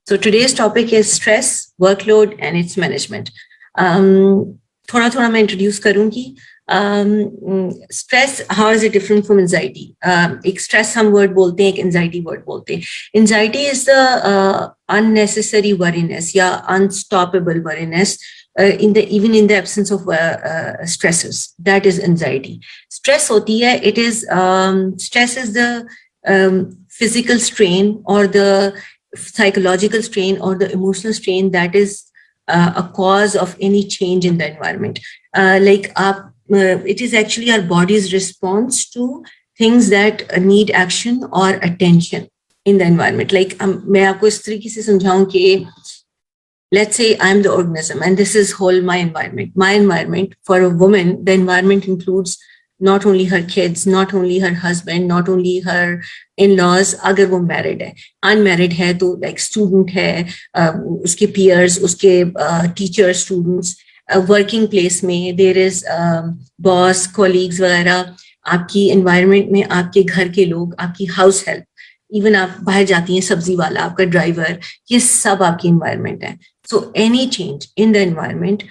So today's topic is stress, workload, and its management. تھوڑا تھوڑا میں انٹروڈیوس کروں گی. Stress how is it different from anxiety. ایک اسٹریس ہم ورڈ بولتے ہیں, ایک انزائٹی ورڈ بولتے ہیں. انزائٹی از دا unnecessary worriness یا unstoppable worriness even in the absence of stresses. That is anxiety. Stress ہوتی ہے, stress is the physical strain or the psychological strain or the emotional strain that is a cause of any change in the environment. It is actually our body's response to things that need action or attention in the environment. میں آپ کو اس طریقے سے سمجھاؤں کہ let's say I'm the organism and this is whole my environment. My environment, for a woman, the environment includes not only her kids, not only her husband, not only her in-laws, اگر وہ married ہے. Unmarried ہے تو like student ہے, اس کے peers, اس کے teachers, students, working place میں there is boss, colleagues وغیرہ. آپ کی environment میں آپ کے گھر کے لوگ, آپ کی house help, ایون آپ باہر جاتی ہیں سبزی والا, آپ کا ڈرائیور, یہ سب آپ کی انوائرمنٹ ہے. So any change in the environment,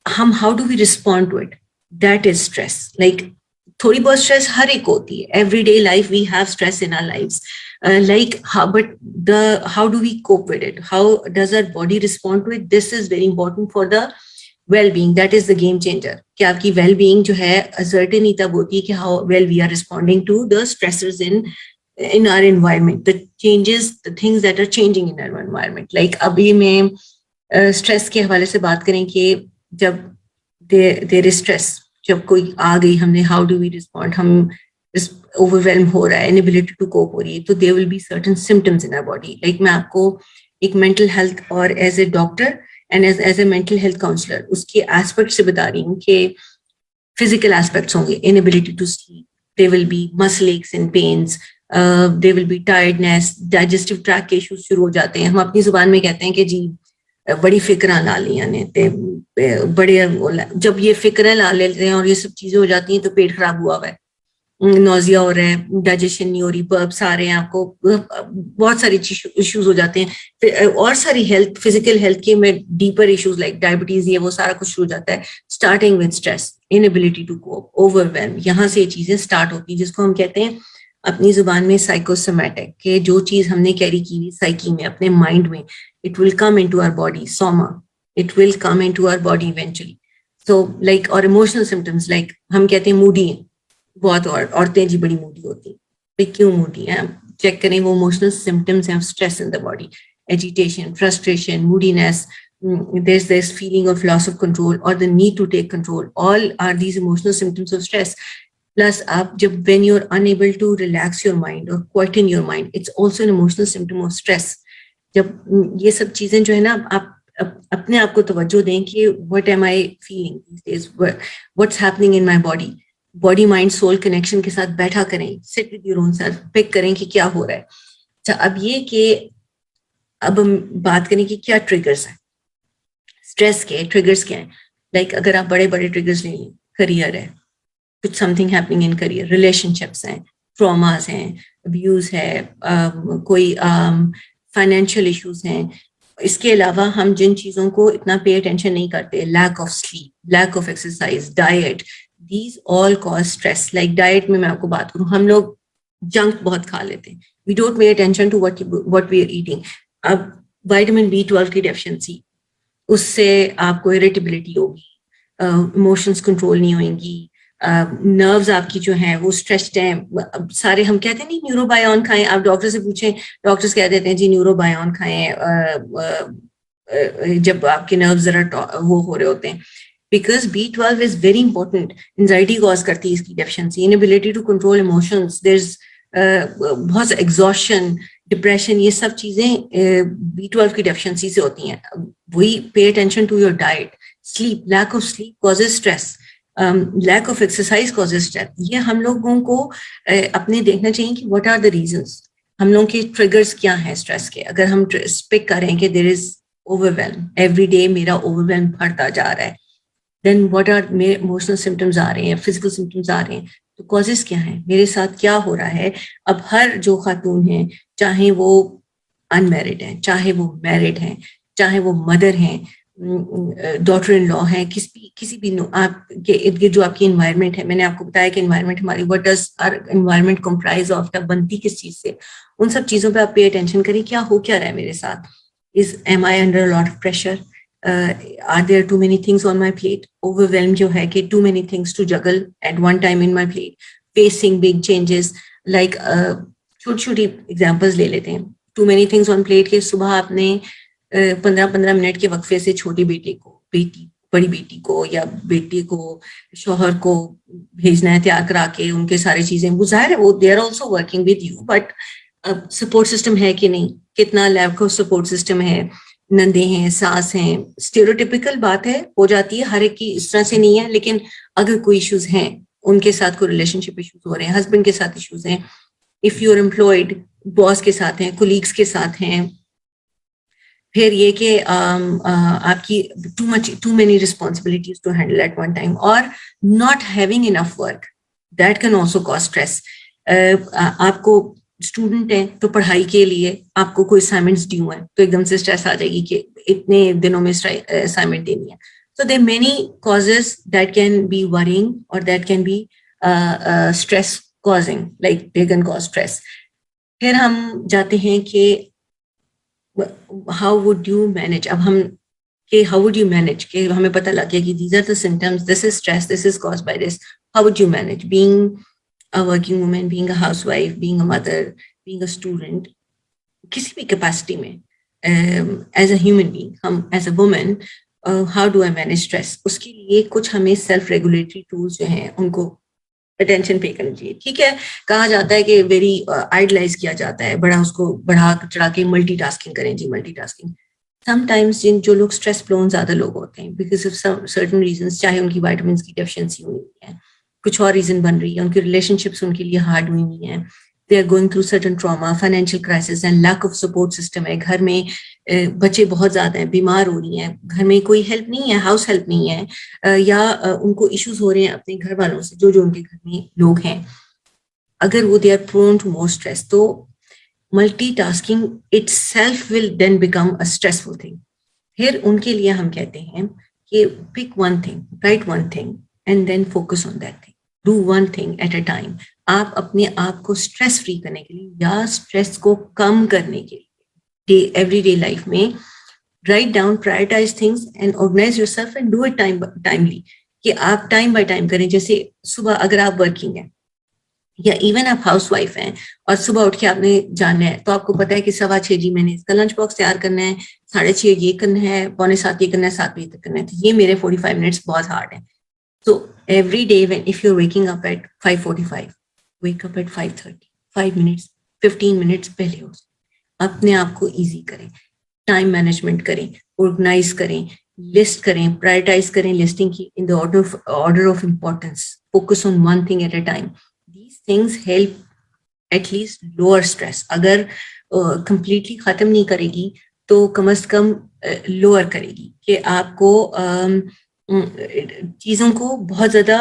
ہم how do we respond to it, that is stress. تھوڑی بہت اسٹریس ہر ایک ہوتی ہے. Every day life we have stress in our lives, but how do we cope with it, how does our body respond to it, this is very important for the well being. That is the game changer, کہ آپ کی well being جو ہے certain ہی تب ہوتی ہے کہ how well we are responding to the stressors in our environment, the changes, the things that are changing in our environment. ابھی میں اسٹریس کے حوالے سے بات کریں کہ جب there is stress, جب کوئی آ گئی, ہم نے how do we respond, ہم overwhelm ہو رہا ہے, inability to cope ہو رہی ہے, تو there will be certain symptoms in our body. میں آپ کو ایک mental health اور as a doctor and as a mental health counselor اس کے aspect سے بتا رہی ہوں کہ physical aspects ہوں گے, inability to sleep, there will be muscle aches and pains, there will be tiredness, digestive tract کے ایشوز شروع ہو جاتے ہیں. ہم اپنی زبان میں کہتے ہیں کہ جی بڑی فکریں لا لیاں نے, بڑے جب یہ فکریں لا لیتے ہیں اور یہ سب چیزیں ہو جاتی ہیں تو پیٹ خراب ہوا ہے, نوزیا ہو رہا ہے, ڈائجیشن نہیں ہو رہی, برپس آ رہے ہیں, آپ کو بہت ساری ایشوز ہو جاتے ہیں. اور ساری ہیلتھ, فزیکل ہیلتھ کے میں ڈیپر ایشوز لائک ڈائبٹیز, یہ وہ سارا کچھ شروع ہو جاتا ہے. Starting with stress, inability to cope, overwhelm, یہاں سے یہ چیزیں اسٹارٹ ہوتی ہیں, جس کو ہم کہتے ہیں اپنی زبان میں سائیکوسومیٹک, کہ جو چیز ہم نے کیری کی ہوئی سائیکی میں, اپنے مائنڈ میں, it will come into our body, سوما, it will come into our body eventually. So اور ایموشنل سمٹمس ہم کہتے ہیں موڈی ہیں, بہت عورتیں جی بڑی موڈی ہوتی ہیں. کیوں موڈی ہیں, چیک کریں, وہ ایموشنل سمٹمس ہیں, stress in the body, agitation, frustration, moodiness, there's this feeling of loss of control or the need to take control. All are these emotional symptoms of stress. Plus آپ جب when you're unable to relax your mind or quieten your mind, it's also an emotional symptom of stress. جب یہ سب چیزیں جو ہے نا, آپ اپنے آپ کو توجہ دیں کہ what am I feeling these days, what's happening in my body, body mind civil connection کے ساتھ بیٹھا کریں, sit with your own self, پک کریں کہ کیا ہو رہا ہے. اچھا, اب یہ کہ اب ہم بات کریں کہ کیا ٹریگرز ہیں اسٹریس کے, ٹریگرز کیا ہیں. اگر آپ بڑے بڑے ٹریگرز لیں, کریئر ہے, کچھ some thing happening in career, relation ships ہیں, ٹراماز ہیں, ابیوز ہے, کوئی فائنینشیل ایشوز ہیں. اس کے علاوہ ہم جن چیزوں کو اتنا پے اٹینشن نہیں کرتے, leak of slip, lack of exercise, diet, these all cause stress. Diet میں آپ کو بات کروں, ہم لوگ جنک بہت کھا لیتے ہیں, we don't pay attention to what we are eating. اب وائٹامن B12 کی ڈیفیشنسی, اس سے آپ کو اریٹیبلٹی ہوگی, ایموشنس کنٹرول نہیں ہوئیں گی, نروز آپ کی جو ہیں وہ اسٹریچڈ ہیں. سارے ہم کہتے ہیں نہیں نیورو بایون کھائیں, آپ ڈاکٹر سے پوچھیں, ڈاکٹرس کہہ دیتے ہیں جی نیورو بایون کھائیں جب آپ کے نروز ذرا وہ ہو رہے ہوتے ہیں. Because B12 is very important, anxiety cause کرتی ہے اس کی deficiency, inability to control emotions, دیر از بہت ایگزاسشن, ڈپریشن, یہ سب چیزیں B12 کی ڈیفیشنسی سے ہوتی ہیں. وہی pay attention to your diet, sleep, lack of sleep causes stress, lack of exercise causes stress. یہ ہم لوگوں کو اپنے دیکھنا چاہیے کہ واٹ آر دا ریزنس, ہم لوگوں کے ٹریگرس کیا ہیں اسٹریس کے. اگر ہم پک کریں کہ دیر از اوور ویلم, ایوری ڈے میرا اوور ویلم بڑھتا جا رہا ہے, دین واٹ آر میرے ایموشنل سمٹمز آ رہے ہیں, فزیکل سمٹمز آ رہے ہیں, تو کازز کیا ہیں, میرے ساتھ کیا ہو رہا ہے. اب ہر جو خاتون ہیں, چاہے وہ انمیرڈ ہیں, چاہے وہ میرڈ ہیں, چاہے وہ مدر ہیں, ڈاٹر ان لا ہیں, کسی بھی آپ کے ارد گرد جو آپ کی انوائرمنٹ ہے. میں نے آپ کو بتایا کہ انوائرمنٹ ہماری what does our environment comprise of, کیا بنتی کس چیز سے, ان سب چیزوں پہ آپ پے اٹینشن کریں. کیا ہو کیا رہا ہے میرے ساتھ, am I under a lot of pressure, are there too many things on my plate, overwhelmed جو ہے کہ too many things to juggle at one time in my plate, facing big changes, like چھوٹی چھوٹی examples لے لیتے ہیں. too many things on plate کہ صبح آپ نے 15 منٹ کے وقفے سے چھوٹی بڑی بیٹی کو یا بیٹی کو, شوہر کو بھیجنا ہے تیار کرا کے, ان کے ساری چیزیں, وہ ظاہر ہے وہ they are also working with you, but support system ہے کہ نہیں, کتنا لیب کا سپورٹ سسٹم ہے, نندے ہیں, ساس ہیں. اسٹیریوٹیپیکل بات ہے, ہو جاتی ہے, ہر ایک کی اس طرح سے نہیں ہے, لیکن اگر کوئی ایشوز ہیں, ان کے ساتھ کوئی ریلیشن شپ ایشوز ہو رہے ہیں, ہسبینڈ کے ساتھ ایشوز ہیں, اف یو آر امپلائڈ, باس کے ساتھ ہیں, کولیگس کے ساتھ ہیں, پھر یہ کہ آپ کی too many responsibilities to handle at one time, اور not having enough work, that can also cause stress. آپ کو اسٹوڈنٹ ہیں تو پڑھائی کے لیے آپ کو کوئی اسائنمنٹس ڈیو ہیں تو ایک دم سے اسٹریس آ جائے گی کہ اتنے دنوں میں اسائنمنٹ دینی ہے. So there are many causes that can be worrying or that can be stress causing, like they can cause stress. پھر ہم جاتے ہیں کہ how would you manage. اب ہم کہ how would you manage, کہ ہمیں پتہ لگ گیا کہ these are the symptoms, this is stress, this is caused by this. How would you manage being a working woman, being a housewife, being a mother, being a student, کسی بھی capacity میں as a human being, ہم as a woman how do I manage stress. اس کے لیے کچھ ہمیں self regulatory tools جو ہیں ان کو اٹینشن پے کرنی چاہیے. ٹھیک ہے, کہا جاتا ہے کہ ویری آئیڈلائز کیا جاتا ہے, بڑا اس کو بڑھا چڑھا کے ملٹی ٹاسکنگ کریں جی, ملٹی ٹاسکنگ. سم ٹائمس جو لوگ اسٹریس پرون زیادہ لوگ ہوتے ہیں بیکاز آف سرٹن ریزنس, چاہے ان کی وائٹامنس کی ڈیفیشنسی ہوئی ہے, کچھ اور ریزن بن رہی ہے, ان کی ریلیشن شپس ان کے لیے ہارڈ ہوئی ہوئی ہیں, they are going through certain trauma, financial crisis and lack of support system ہے. گھر میں بچے بہت زیادہ ہیں, بیمار ہو رہی ہیں, گھر میں کوئی ہیلپ نہیں ہے, ہاؤس ہیلپ نہیں ہے, یا ان کو ایشوز ہو رہے ہیں اپنے گھر والوں سے, جو ان کے گھر میں لوگ ہیں. اگر وہ they are prone to more stress, تو multi tasking itself will then become a stressful thing. پھر ان کے لیے ہم کہتے ہیں کہ pick one thing, write one thing and then focus on that thing. Do one thing at a time. آپ اپنے آپ کو اسٹریس فری کرنے کے لیے یا اسٹریس کو کم کرنے کے لیے ایوری ڈے لائف میں write down, prioritize things and organize yourself and do it timely, کہ آپ ٹائم بائی ٹائم کریں. جیسے صبح اگر آپ ورکنگ ہیں یا ایون آپ ہاؤس وائف ہیں اور صبح اٹھ کے آپ نے جانا ہے, تو آپ کو پتا ہے کہ 6:15 جی میں نے اس کا لنچ باکس تیار کرنا ہے, 6:30 یہ کرنا ہے, 6:45 یہ کرنا ہے, 7 بجے تک کرنا ہے, تو یہ میرے 45 منٹس بہت ہارڈ ہیں. So every day if you're waking up at 5:45, wake up at 5:30, 5 minutes, 15 minutes پہلے ہو, اپنے آپ کو ایزی کریں, ٹائم مینجمنٹ کریں, آرگنائز کریں, لسٹ کریں, پرائرٹائز کریں لسٹنگ کی in the order of importance, focus on one thing at a time. These things help at least lower stress. اگر completely ختم نہیں کرے گی تو کم از کم لوور کرے گی, کہ آپ کو چیزوں کو بہت زیادہ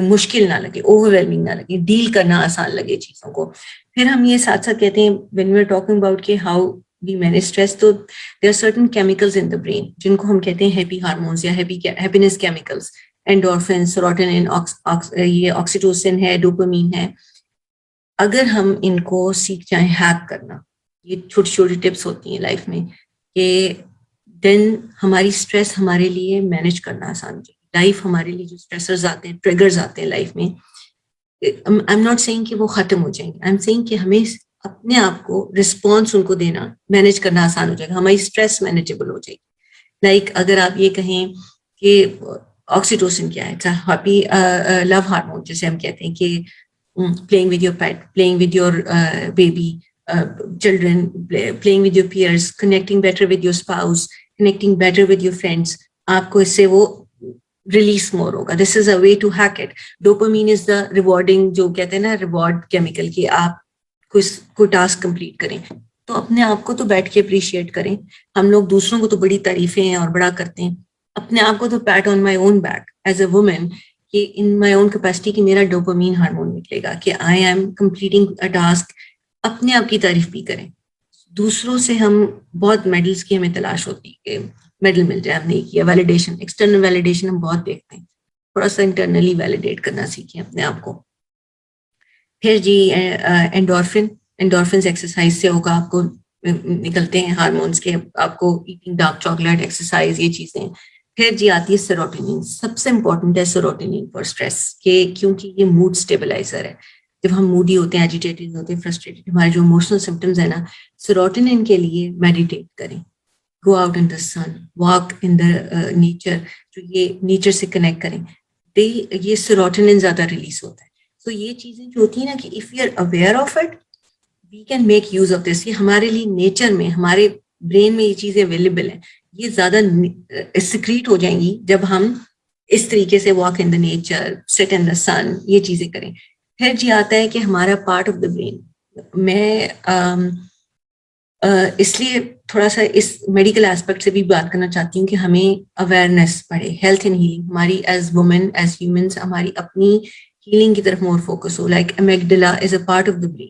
مشکل نہ لگے, اوور ویلمنگ نہ لگے, ڈیل کرنا آسان لگے چیزوں کو. پھر ہم یہ ساتھ ساتھ کہتے ہیں when we are talking about کہ how we manage stress, تو there are certain chemicals in the brain جن کو ہم کہتے ہیں happy hormones یا happiness chemicals, endorphins, serotonin, یہ oxytocin ہے, dopamine ہے. اگر ہم ان کو سیکھ جائیں ہیک کرنا, یہ چھوٹی چھوٹی ٹپس ہوتی ہیں لائف میں, کہ دین ہماری اسٹریس ہمارے لیے مینیج کرنا آسان ہو جائے گی. لائف ہمارے لیے جو اسٹریسرز آتے ہیں, ٹریگرز آتے ہیں لائف میں, آئی ایم ناٹ سیئنگ کہ وہ ختم ہو جائیں گے, آئی ایم سیئنگ کہ ہمیں اپنے آپ کو رسپانس ان کو دینا, مینیج کرنا آسان ہو جائے گا, ہماری اسٹریس مینیجیبل ہو جائے گی. لائک اگر آپ یہ کہیں کہ آکسیٹوسن کیا ہے, ہیپی لو ہارمون جسے ہم کہتے ہیں, کہ playing with your pet, playing with your baby, children, playing with your peers, connecting better with your spouse, connecting better with your friends, آپ کو اس سے وہ ریلیز مور ہوگا. This is a way to hack it. Dopamine is the rewarding, جو کہتے ہیں نا reward chemical, کہ آپ کوئی ٹاسک کمپلیٹ کریں تو اپنے آپ کو تو بیٹھ کے اپریشیٹ کریں. ہم لوگ دوسروں کو تو بڑی تعریفیں اور بڑا کرتے ہیں, اپنے آپ کو تو پیٹ آن مائی اون بیک ایز اے وومن, کہ ان مائی اون کیپیسٹی کہ میرا ڈوپامین ہارمون نکلے گا, کہ I am completing a task. اپنے آپ کی تعریف بھی کریں, دوسروں سے ہم بہت میڈلس کی ہمیں تلاش ہوتی ہے کہ میڈل مل جائے، ہم نہیں کیا. ویلیڈیشن، ایکسٹرنل ویلیڈیشن ہم بہت دیکھتے ہیں. تھوڑا سا انٹرنلی ویلیڈیٹ کرنا سیکھیں اپنے آپ کو. پھر جی اینڈورفنس ایکسرسائز سے ہوگا، آپ کو نکلتے ہیں ہارمونس کے، آپ کو ایٹنگ ڈارک چاکلیٹ، ایکسرسائز، یہ چیزیں. پھر جی آتی ہے سیروٹونین. سب سے امپورٹنٹ ہے سیروٹونین فار اسٹریس، کیونکہ یہ موڈ اسٹیبلائزر ہے. جب ہم موڈی ہوتے ہیں، ایجیٹیٹڈ ہوتے ہیں، فرسٹریٹڈ، ہمارے جو ایموشنل سمپٹمز ہیں نا، سیروٹونین کے لیے میڈیٹیٹ کریں، go out in the sun, walk in the nature, جو یہ نیچر سے کنیکٹ کریں، یہ سیروٹونین زیادہ ریلیز ہوتا ہے. تو یہ چیزیں جو ہوتی ہیں نا، کہ if you are aware of it we can make use of this. یہ ہمارے لیے نیچر میں، ہمارے برین میں یہ چیزیں اویلیبل ہیں. یہ زیادہ سیکریٹ ہو جائیں گی جب ہم اس طریقے سے واک ان دا نیچر، سٹ ان دا سن، یہ چیزیں کریں. پھر جی آتا ہے کہ ہمارا پارٹ آف دا برین، میں اس لیے تھوڑا سا اس میڈیکل ایسپیکٹ سے بھی بات کرنا چاہتی ہوں کہ ہمیں اویئرنیس بڑھے. ہیلتھ اینڈ ہیلنگ ہماری ایز وومن، ایز ہیومنس، ہماری اپنی ہیلنگ کی طرف more focus who. Like amygdala is a part of the brain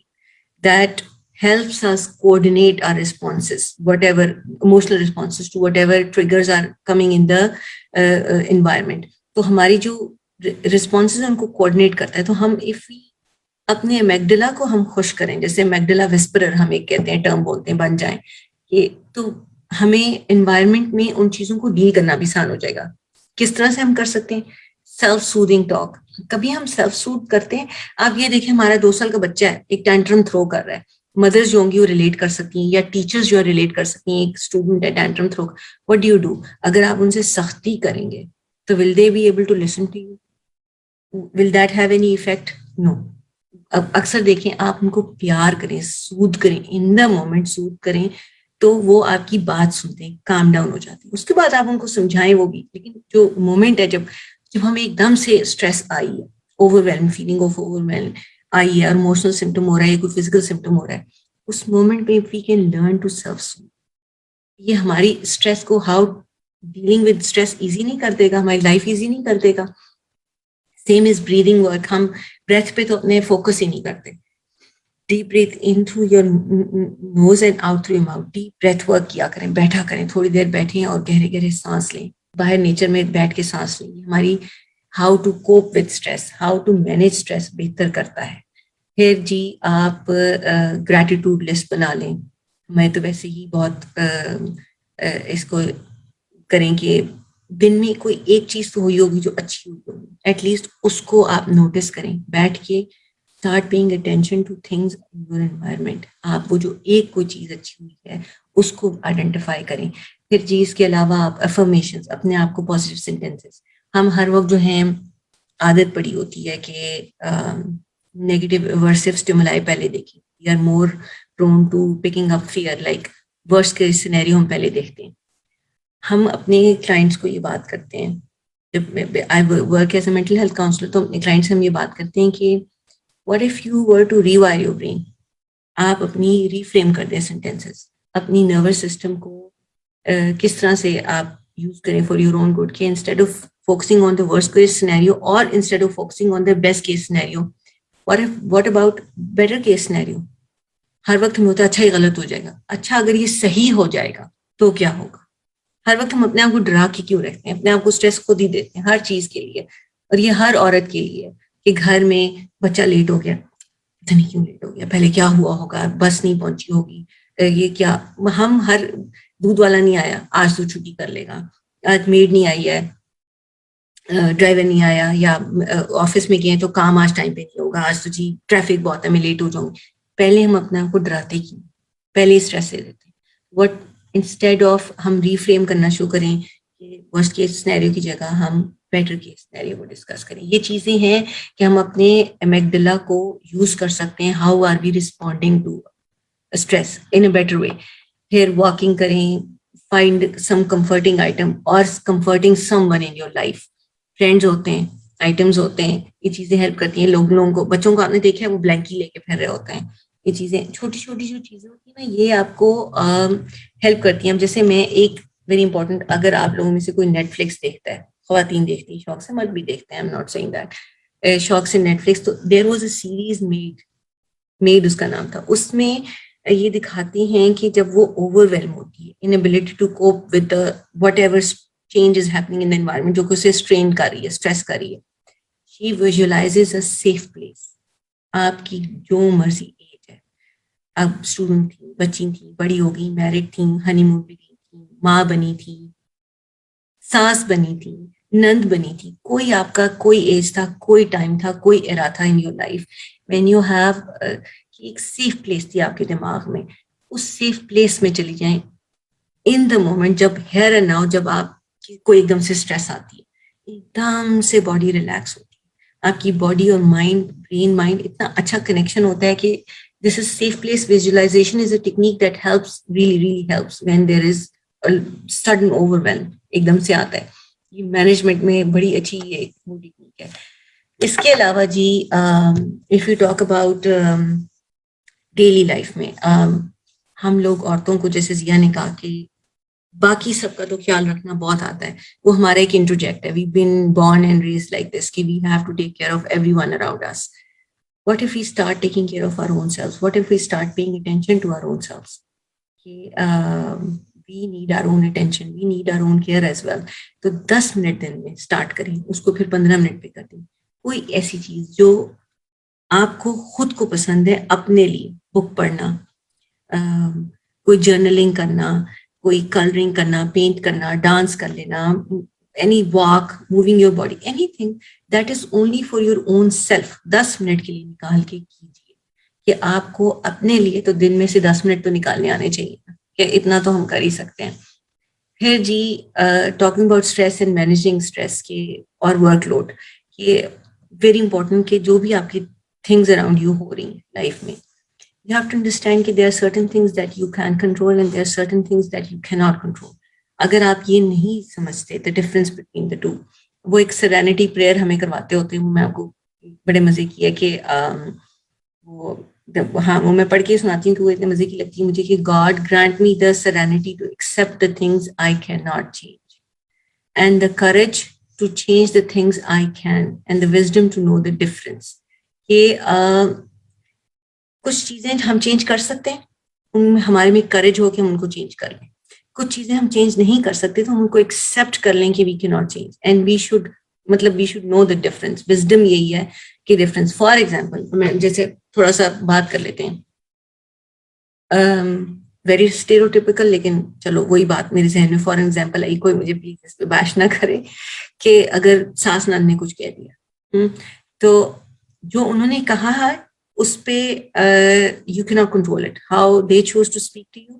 that helps us coordinate our responses, whatever emotional responses to whatever triggers are coming in the environment. تو ہماری جو responses ہیں ان کو coordinate کرتا ہے. تو ہم if we اپنے میگڈلا کو ہم خوش کریں، جیسے میگڈلا وسپرر ہم ایک کہتے ہیں، ٹرم بولتے ہیں، بن جائیں یہ، تو ہمیں انوائرمنٹ میں ان چیزوں کو ڈیل کرنا بھی آسان ہو جائے گا. کس طرح سے ہم کر سکتے ہیں؟ Self soothing talk. کبھی ہم سیلف سوتھ کرتے ہیں. آپ یہ دیکھیں، ہمارا 2 سال کا بچہ ہے، ایک ٹینٹرم تھرو کر رہا ہے. مدرس جو ہوں گی وہ ریلیٹ کر سکتی ہیں، یا ٹیچرز جو ہے ریلیٹ کر سکتی ہیں. ایک اسٹوڈنٹ ہے tantrum throw, what do you do? اگر آپ ان سے سختی کریں گے تو will they be able to listen to you? Will that have any effect? No. اب اکثر دیکھیں، آپ ان کو پیار کریں، سود کریں، ان دا مومنٹ سود کریں، تو وہ آپ کی بات سنتے ہیں، کام ڈاؤن ہو جاتے ہیں. اس کے بعد آپ ان کو سمجھائیں وہ بھی. لیکن جو مومنٹ ہے، جب ہمیں ایک دم سے اسٹریس آئی ہے، overwhelm, feeling of overwhelm آئی ہے، اور ایموشنل سمٹم ہو رہا ہے یا کوئی فزیکل سمٹم ہو رہا ہے، اس مومنٹ پہ we can learn to self soothe. یہ ہماری اسٹریس کو، how dealing with stress easy نہیں کر دے گا، ہماری لائف ایزی نہیں کر دے گا. Same is breathing work. ہم بریتھ پہ تو اپنے فوکس ہی نہیں کرتے. Deep breathe in through your nose and out through your mouth. Deep breath work کیا کریں، بیٹھا کریں، تھوڑی دیر بیٹھیں اور گہرے گہرے سانس لیں. باہر نیچر میں بیٹھ کے سانس لیں. ہماری how to cope with stress, how to manage stress بہتر کرتا ہے. پھر جی آپ گریٹیٹیوڈ لسٹ بنا لیں. میں تو ویسے ہی بہت اس کو کریں کہ دن میں کوئی ایک چیز تو ہوئی ہوگی جو اچھی ہوئی ہوگی، ایٹ لیسٹ اس کو آپ نوٹس کریں. بیٹھ کے start paying attention two things in your environment. آپ وہ جو ایک کوئی چیز اچھی ہوئی ہے اس کو آئیڈینٹیفائی کریں. پھر جی اس کے علاوہ آپ افرمیشنز، اپنے آپ کو پازیٹیو سینٹینسز. ہم ہر وقت جو ہیں عادت پڑی ہوتی ہے کہ نیگیٹو ورسو اسٹیمولائی پہلے دیکھیں. We are more prone to picking up fear, like worst case scenario ہم پہلے دیکھتے ہیں. ہم اپنے کلائنٹس کو یہ بات کرتے ہیں، جب I work as a mental health counsellor, تو اپنے کلائنٹس سے ہم یہ بات کرتے ہیں کہ what if you were to rewire your brain؟ آپ اپنی ریفریم کر دیں سینٹینسز، اپنی نروس سسٹم کو کس طرح سے آپ یوز کریں فار یور اون گڈ، کہ instead of focusing on the worst case scenario اور instead of focusing on the best case scenario, what about better case scenario? ہر وقت ہمیں ہوتا ہے اچھا یہ غلط ہو جائے گا. اچھا اگر یہ صحیح ہو جائے گا تو کیا ہوگا؟ ہر وقت ہم اپنے آپ کو ڈرا کے کیوں رکھتے ہیں؟ اپنے آپ کو اسٹریس خود ہی دیتے ہیں ہر چیز کے لیے. اور یہ ہر عورت کے لیے کہ گھر میں بچہ لیٹ ہو گیا، پتہ نہیں کیوں لیٹ ہو گیا، پہلے کیا ہوا ہوگا، بس نہیں پہنچی ہوگی، یہ کیا، ہم ہر دودھ والا نہیں آیا آج تو چھٹی کر لے گا، آج میڈ نہیں آئی ہے، ڈرائیور نہیں آیا، یا آفس میں گئے تو کام آج ٹائم پہ نہیں ہوگا، آج تو جی ٹریفک بہت ہے میں لیٹ ہو جاؤں گی. پہلے ہم اپنے آپ کو ڈراتے کیوں؟ پہلے اسٹریس لے لیتے. وٹ انسٹیڈ آف ہم ریفریم کرنا شروع کریں کہ ورسٹ کیس سینیریو کی جگہ ہم بیٹر کیس سینیریو کو ڈسکس کریں. یہ چیزیں ہیں کہ ہم اپنے امیگڈلا کو یوز کر سکتے ہیں. How are we responding to stress in a better way. پھر واکنگ کریں، فائنڈ سم کمفرٹنگ آئٹم اور comforting someone in your life. Friends ہوتے ہیں، آئٹمز ہوتے ہیں، یہ چیزیں ہیلپ کرتی ہیں. لوگوں کو، بچوں کو آپ نے دیکھا ہے وہ بلینکی لے کے پھر رہے ہوتے ہیں. یہ چیزیں چھوٹی چھوٹی جو چیزیں ہوتی ہیں نا، یہ آپ کو ہیلپ کرتی ہیں. جیسے میں ایک ویری امپورٹنٹ، اگر آپ لوگوں میں سے کوئی نیٹ فلکس دیکھتا ہے، خواتین دیکھتی ہیں شوق سے، مرد بھی دیکھتے ہیں، I'm not seeing that, شوق سے نیٹ فلکس، تو there was a series made اس کا نام تھا. اس میں یہ دکھاتی ہیں کہ جب وہ اوور ویلم ہوتی ہے, inability to cope with whatever change is happening in environment, جو کہ اسے اسٹرین کر رہی ہے, اسٹریس کر رہی ہے, شی ویژولائزز اے سیف پلیس. آپ کی جو مرضی ایج ہے, اب اسٹوڈنٹ تھیں, بچی تھیں, بڑی ہو گئی, میرڈ تھیں, ہنی مون پہ گئی تھیں, ماں بنی تھی, ساس بنی تھی, نند بنی تھی, کوئی آپ کا کوئی ایج تھا, کوئی ٹائم تھا, کوئی ایرا تھا ان your life when you have, ایک سیف پلیس تھی آپ کے دماغ میں, اس سیف پلیس میں چلی جائیں ان دا مومنٹ, جب ہیئر اینڈ ناؤ, جب آپ کو ایک دم سے اسٹریس آتی ہے, ایک دم سے باڈی ریلیکس ہوتی ہے, آپ کی باڈی اور مائنڈ, برین مائنڈ اتنا اچھا کنیکشن ہوتا ہے کہ this is safe place visualization is a technique that helps, really really helps when there is sudden overwhelm, ایک دم سے آتا ہے. یہ مینجمنٹ میں بڑی اچھی یہ ٹیکنیک ہے. اس کے علاوہ جی, if you talk about daily life میں, ہم لوگ عورتوں کو, جیسے ضیا نے کہا کہ باقی سب کا تو خیال رکھنا بہت آتا ہے, وہ ہمارا ایک انٹرجیکٹ ہے, we been born and raised like this کہ we have to take care of everyone around us. What if we start taking care of our own selves? What if we start paying attention to our own selves? We need our own attention, we need our own care as well. تو 10 minute دن میں start کریں, اس کو پھر 15 minute پہ کر دیں. کوئی ایسی چیز جو آپ کو خود کو پسند ہے, اپنے لیے بک پڑھنا, کوئی جرنلنگ کرنا, کوئی کلرنگ کرنا, پینٹ کرنا, ڈانس کر لینا, any walk, moving your body, any thing that is only for your own self. 10 minute کے لیے نکال کے کیجیے, کہ آپ کو اپنے لیے تو دن میں سے 10 منٹ تو نکالنے آنے چاہیے, کہ اتنا تو ہم کر ہی سکتے ہیں. پھر جی, talking about stress and managing stress کے اور ورک لوڈ, یہ ویری امپورٹنٹ کہ جو بھی آپ کی تھنگز اراؤنڈ یو ہو رہی ہیں لائف میں, you have to understand کہ there are certain things that you can control and there are certain things that you cannot control. اگر آپ یہ نہیں سمجھتے the difference between the two, وہ ایک سرینٹی پریئر ہمیں کرواتے ہوتے ہیں, وہ میں آپ کو بڑے مزے کی ہے کہ وہ, ہاں وہ میں پڑھ کے سناتی ہوں کہ وہ اتنے مزے کی لگتی ہے مجھے, کہ God grant me the serenity to accept the things I cannot change and the courage to change the things I can and the wisdom to know the difference. کہ کچھ چیزیں ہم چینج کر سکتے ہیں, ان میں ہمارے میں کریج ہو کہ ہم ان کو چینج کر لیں. کچھ چیزیں ہم چینج نہیں کر سکتے تو ہم ان کو ایکسیپٹ کر لیں کہ وی کی not change, and we should, مطلب we should know the difference. Wisdom یہی ہے کہ ڈفرنس. فار ایگزامپل, میں جیسے تھوڑا سا بات کر لیتے ہیں, ویری اسٹیریوٹیپیکل, لیکن چلو وہی بات میرے ذہن میں فار ایگزامپل آئی, کوئی مجھے پلیز اس پہ باش نہ کرے, کہ اگر ساس نند نے کچھ کہہ دیا تو جو انہوں نے کہا ہے اس پہ you can not control it, how they choose to speak to you,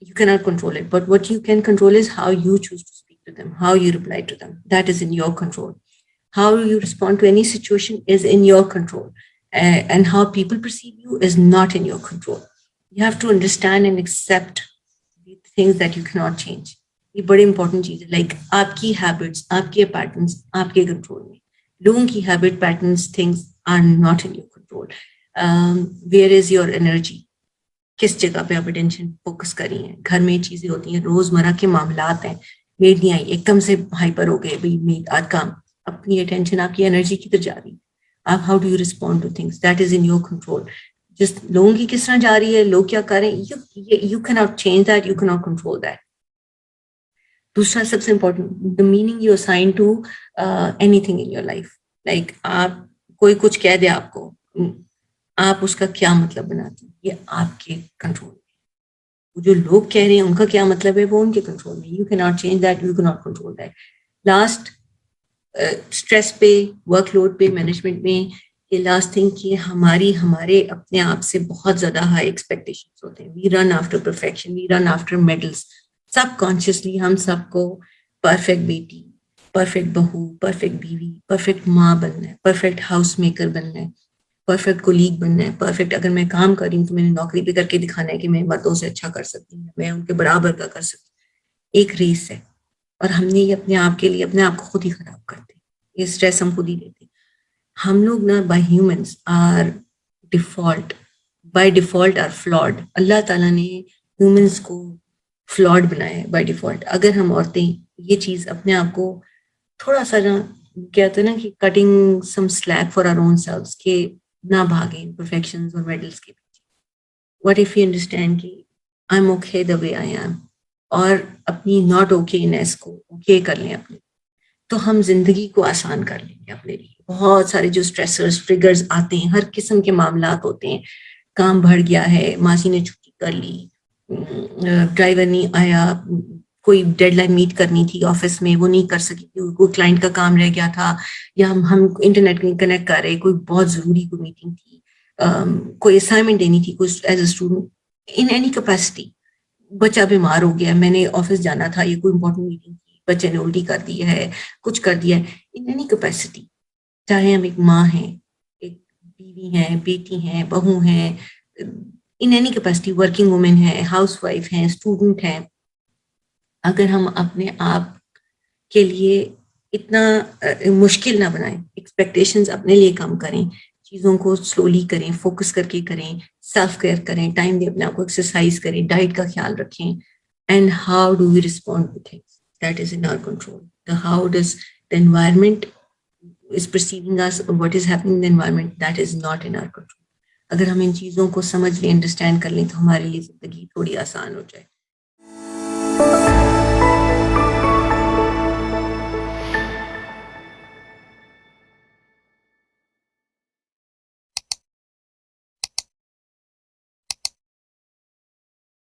you cannot control it, but what you can control is how you choose to speak to them, how you reply to them. That is in your control. How you respond to any situation is in your control, and how people perceive you is not in your control. You have to understand and accept the things that you cannot change. یہ بڑی important چیز ہے. Like آپ کی habits, آپ کے patterns آپ کے کنٹرول میں, لوگوں کی habit patterns things are not in your control. Where is your energy, کس جگہ پہ آپ اٹینشن فوکس کر رہی ہیں. گھر میں چیزیں ہوتی ہیں, روزمرہ کے معاملات ہیں, میڈ نہیں آئی ایک دم سے ہائپر ہو گئے, بھائی میڈ آج کام, اپنی اٹینشن آپ کی انرجی کدھر جا رہی ہے, آپ how do you respond to things, that is in your control. جس لوگوں کی کس طرح جا رہی ہے, لوگ کیا کر رہے ہیں, you can not change that, you can not control that. دوسرا سب سے important, the meaning you assign to anything in your life. Like آپ, کوئی کچھ کہہ دے آپ کو, آپ اس کا کیا مطلب بناتے ہیں, یہ آپ کے کنٹرول میں. جو لوگ کہہ رہے ہیں ان کا کیا مطلب ہے, وہ ان کے کنٹرول میں. You can not change that, you can not control that. Last, stress پہ, ورک لوڈ پہ, مینجمنٹ میں, یہ لاسٹ تھنگ کہ ہمارے اپنے آپ سے بہت زیادہ ہائی ایکسپیکٹیشنس ہوتے ہیں. وی رن آفٹر پرفیکشن, وی رن آفٹر میڈلس. سب کانشیسلی ہم سب کو پرفیکٹ بیٹی, پرفیکٹ بہو, پرفیکٹ بیوی, پرفیکٹ ماں بننا ہے, پرفیکٹ ہاؤس میکر بننا ہے, پرفیکٹ کولیگ بننا ہے, پرفیکٹ اگر میں کام کر رہی ہوں تو میں نے نوکری پہ کر کے دکھانا ہے کہ میں مردوں سے اچھا کر سکتی ہوں, میں ان کے برابر کا کر سکتی ہوں. ایک ریس ہے, اور ہم نے یہ اپنے آپ کے لیے اپنے آپ کو خود ہی خراب کرتے ہیں. یہ اسٹریس ہم خود ہی لیتے ہیں. ہم لوگ نا by humans are default, by default are flawed. اللہ تعالیٰ نے ہیومنس کو فلاڈ بنایا ہے بائی ڈیفالٹ. اگر ہم عورتیں یہ چیز اپنے آپ کو تھوڑا سا نا, کہتے ہیں نا کہ cutting some sleek for our own selves, کہ نہ بھاگیں پرفیکشنز اور میڈلس کے پیچھے. what if you understand کہ I'm okay the way I am, اور اپنی not okayness کو okay کر لیں اپنے, تو ہم زندگی کو آسان کر لیں گے اپنے لیے. بہت سارے جو اسٹریسرز ٹریگرز آتے ہیں, ہر قسم کے معاملات ہوتے ہیں, کام بڑھ گیا ہے, ماسی نے چھٹی کر لی, ڈرائیور نہیں آیا, کوئی ڈیڈ لائن میٹ کرنی تھی آفس میں وہ نہیں کر سکی, کوئی کلائنٹ کا کام رہ گیا تھا, یا ہم انٹرنیٹ نہیں کنیکٹ کر رہے, کوئی بہت ضروری کوئی میٹنگ تھی, کوئی اسائنمنٹ دینی تھی, کوئی as a student in any capacity, بچہ بیمار ہو گیا, میں نے آفس جانا تھا, یہ کوئی امپورٹنٹ میٹنگ تھی, بچے نے الٹی کر دی ہے, کچھ کر دیا ہے, ان اینی کیپیسٹی, چاہے ہم ایک ماں ہیں, ایک بیوی ہیں, بیٹی ہیں, بہو ہیں, in any capacity, working women ہیں, ہاؤس وائف ہیں, اسٹوڈنٹ ہیں, اگر ہم اپنے آپ کے لیے اتنا مشکل نہ بنائیں, ایکسپیکٹیشنز اپنے لیے کم کریں, چیزوں کو سلولی کریں, فوکس کر کے کریں, سیلف کیئر کریں, ٹائم دیں اپنے آپ کو, ایکسرسائز کریں, ڈائٹ کا خیال رکھیں, and how do we respond to things that is in our control. How does the environment is perceiving us, or what is happening in the environment, that is not in our control. اگر ہم ان چیزوں کو سمجھ لیں, understand کر لیں, تو ہمارے لیے زندگی تھوڑی آسان ہو جائے.